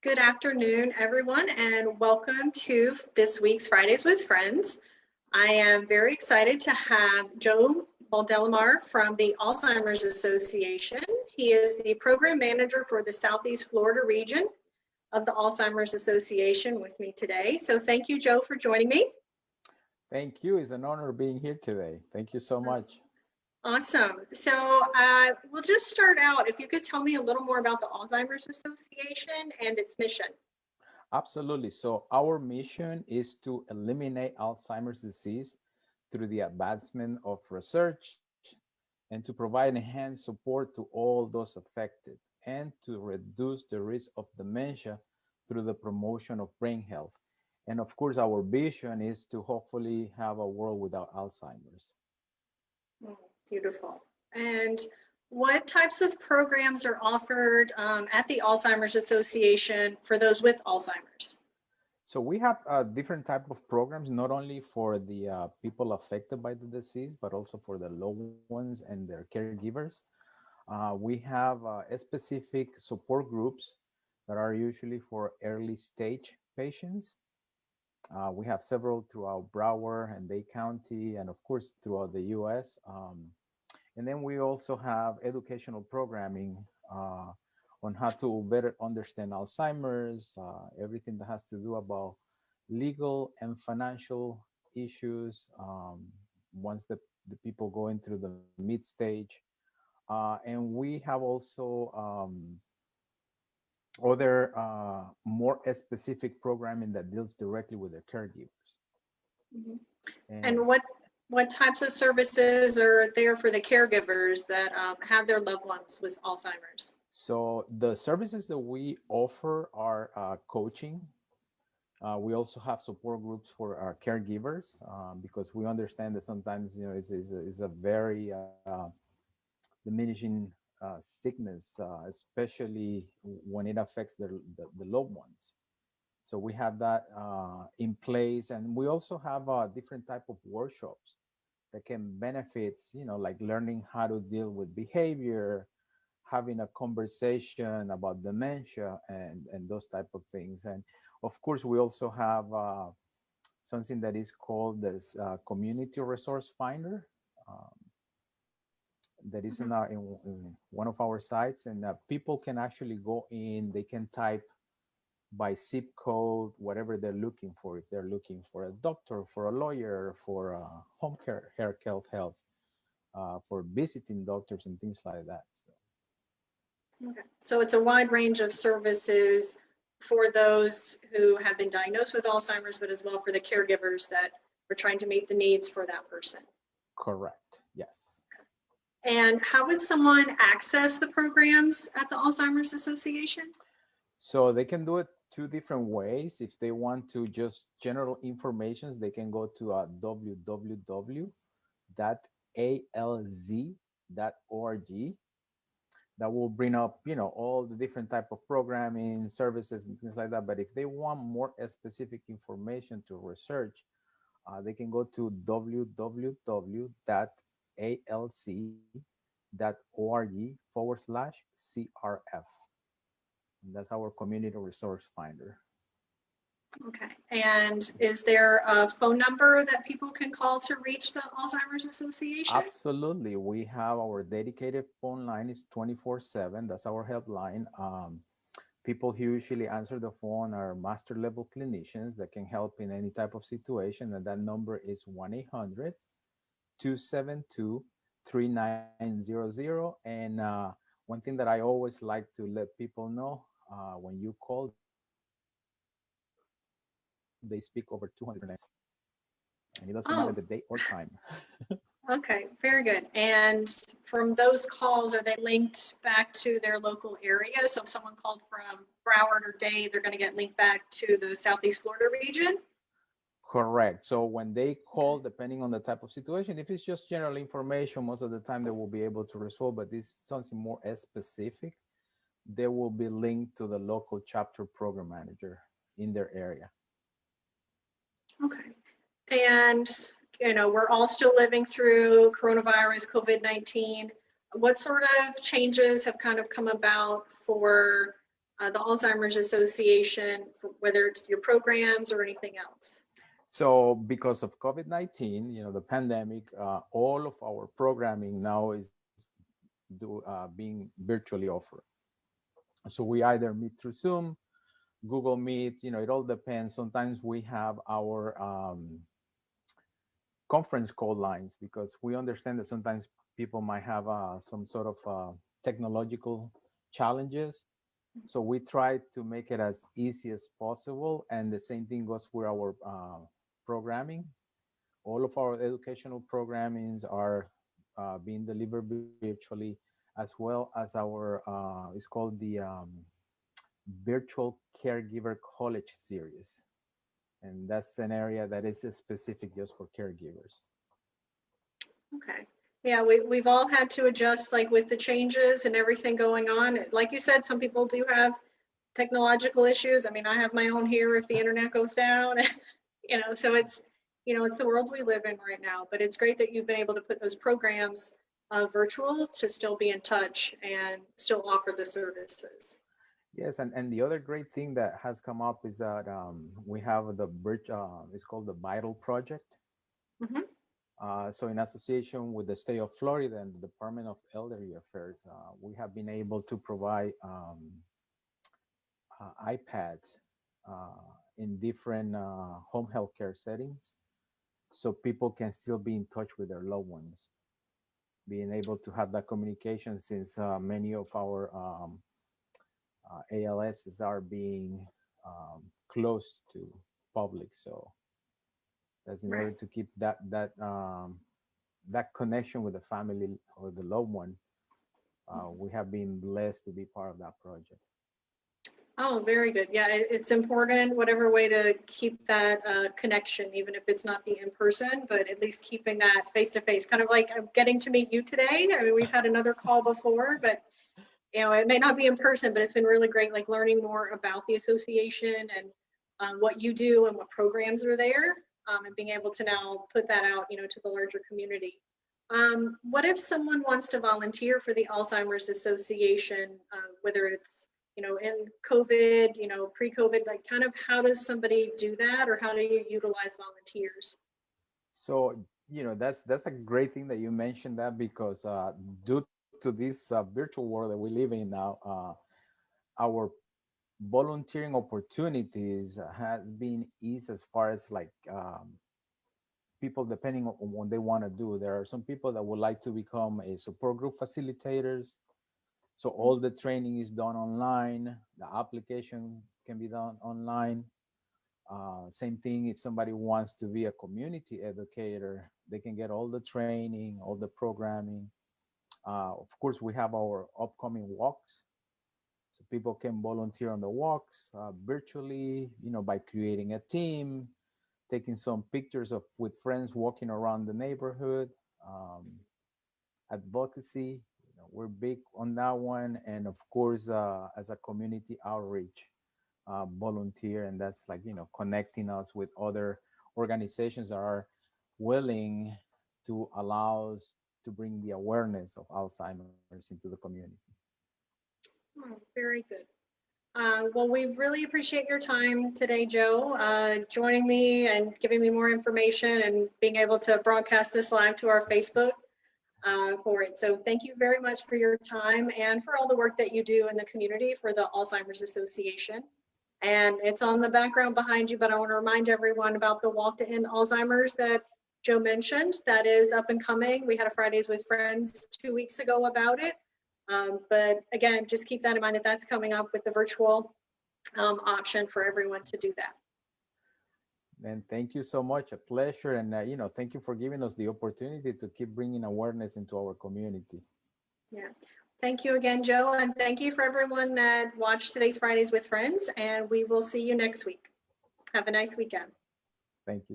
Good afternoon, everyone, and welcome to this week's Fridays with Friends. I am very excited to have Joe Baldelamar from the Alzheimer's Association. He is the program manager for the Southeast Florida region of the Alzheimer's Association with me today. So thank you, Joe, for joining me. Thank you. It's an honor being here today. Thank you so much. Awesome. So we'll just start out. If you could tell me a little more about the Alzheimer's Association and its mission. Absolutely. So our mission is to eliminate Alzheimer's disease through the advancement of research and to provide enhanced support to all those affected and to reduce the risk of dementia through the promotion of brain health. And of course, our vision is to hopefully have a world without Alzheimer's. Beautiful. And what types of programs are offered at the Alzheimer's Association for those with Alzheimer's? So we have different type of programs, not only for the people affected by the disease, but also for the loved ones and their caregivers. We have specific support groups that are usually for early stage patients. We have several throughout Broward and Dade County, and of course throughout the U.S. And then we also have educational programming on how to better understand Alzheimer's, everything that has to do about legal and financial issues once the people go into the mid stage. And we have also other more specific programming that deals directly with their caregivers. Mm-hmm. And what types of services are there for the caregivers that have their loved ones with Alzheimer's? So the services that we offer are coaching. We also have support groups for our caregivers because we understand that sometimes it's a very diminishing sickness, especially when it affects the loved ones. So we have that in place, and we also have different type of workshops that can benefit, like learning how to deal with behavior, having a conversation about dementia and those type of things. And of course, we also have something that is called this community resource finder that is in one of our sites, and people can actually go in, they can type by zip code, whatever they're looking for. If they're looking for a doctor, for a lawyer, for home care, hair health, for visiting doctors and things like that. Okay. So it's a wide range of services for those who have been diagnosed with Alzheimer's, but as well for the caregivers that are trying to meet the needs for that person. Correct. Yes. Okay. And how would someone access the programs at the Alzheimer's Association? So they can do it two different ways. If they want to just general information, they can go to www.alz.org. That will bring up, all the different type of programming, services, and things like that. But if they want more specific information to research, they can go to www.alz.org/CRF. And that's our community resource finder. Okay. And is there a phone number that people can call to reach the Alzheimer's Association? Absolutely. We have our dedicated phone line is 24/7. That's our helpline. People who usually answer the phone are master level clinicians that can help in any type of situation. And that number is 1-800-272-3900. And one thing that I always like to let people know, when you call, they speak over 200 minutes, and it doesn't matter the date or time. Okay, very good. And from those calls, are they linked back to their local area? So if someone called from Broward or Dade, they're going to get linked back to the Southeast Florida region? Correct. So when they call, depending on the type of situation, if it's just general information, most of the time they will be able to resolve, but this is something more specific, they will be linked to the local chapter program manager in their area. Okay. And, we're all still living through coronavirus, COVID-19. What sort of changes have kind of come about for the Alzheimer's Association, whether it's your programs or anything else? So because of COVID-19, the pandemic, all of our programming now is being virtually offered. So we either meet through Zoom, Google Meet, it all depends. Sometimes we have our conference call lines because we understand that sometimes people might have some sort of technological challenges. So we try to make it as easy as possible. And the same thing goes for our programming. All of our educational programmings are being delivered virtually, as well as our, it's called the Virtual Caregiver College Series. And that's an area that is specific just for caregivers. Okay. Yeah, we've all had to adjust, like with the changes and everything going on. Like you said, some people do have technological issues. I mean, I have my own here if the internet goes down, so it's, it's the world we live in right now. But it's great that you've been able to put those programs virtual to still be in touch and still offer the services. Yes, and the other great thing that has come up is that we have the bridge, it's called the Vital Project. Mhm. So in association with the state of Florida and the Department of Elderly Affairs, we have been able to provide iPads in different home health care settings, so people can still be in touch with their loved ones, being able to have that communication, since many of our ALSs are being close to public. So that's in order to keep that connection with the family or the loved one. We have been blessed to be part of that project. Oh, very good. Yeah, it's important, whatever way to keep that connection, even if it's not the in-person, but at least keeping that face-to-face, kind of like I'm getting to meet you today. I mean, we've had another call before, but it may not be in person, but it's been really great, like learning more about the association and what you do and what programs are there, and being able to now put that out, to the larger community. What if someone wants to volunteer for the Alzheimer's Association, whether it's, in COVID, pre-COVID, like kind of how does somebody do that, or how do you utilize volunteers? So, that's a great thing that you mentioned that, because due to this virtual world that we live in now, our volunteering opportunities has been easy as far as like people depending on what they want to do. There are some people that would like to become a support group facilitators. So all the training is done online. The application can be done online. Same thing if somebody wants to be a community educator, they can get all the training, all the programming. Of course, we have our upcoming walks. So people can volunteer on the walks virtually, by creating a team, taking some pictures with friends walking around the neighborhood. Advocacy, we're big on that one. And of course, as a community outreach volunteer, and that's like, connecting us with other organizations that are willing to allow us to bring the awareness of Alzheimer's into the community. Oh, very good. Well, we really appreciate your time today, Joe, joining me and giving me more information and being able to broadcast this live to our Facebook for it. So thank you very much for your time and for all the work that you do in the community for the Alzheimer's Association. And it's on the background behind you, but I want to remind everyone about the Walk to End Alzheimer's that Joe mentioned. That is up and coming. We had a Fridays with Friends 2 weeks ago about it. But again, just keep that in mind that that's coming up with the virtual option for everyone to do that. And thank you so much. A pleasure. And, thank you for giving us the opportunity to keep bringing awareness into our community. Yeah. Thank you again, Joe. And thank you for everyone that watched today's Fridays with Friends. And we will see you next week. Have a nice weekend. Thank you.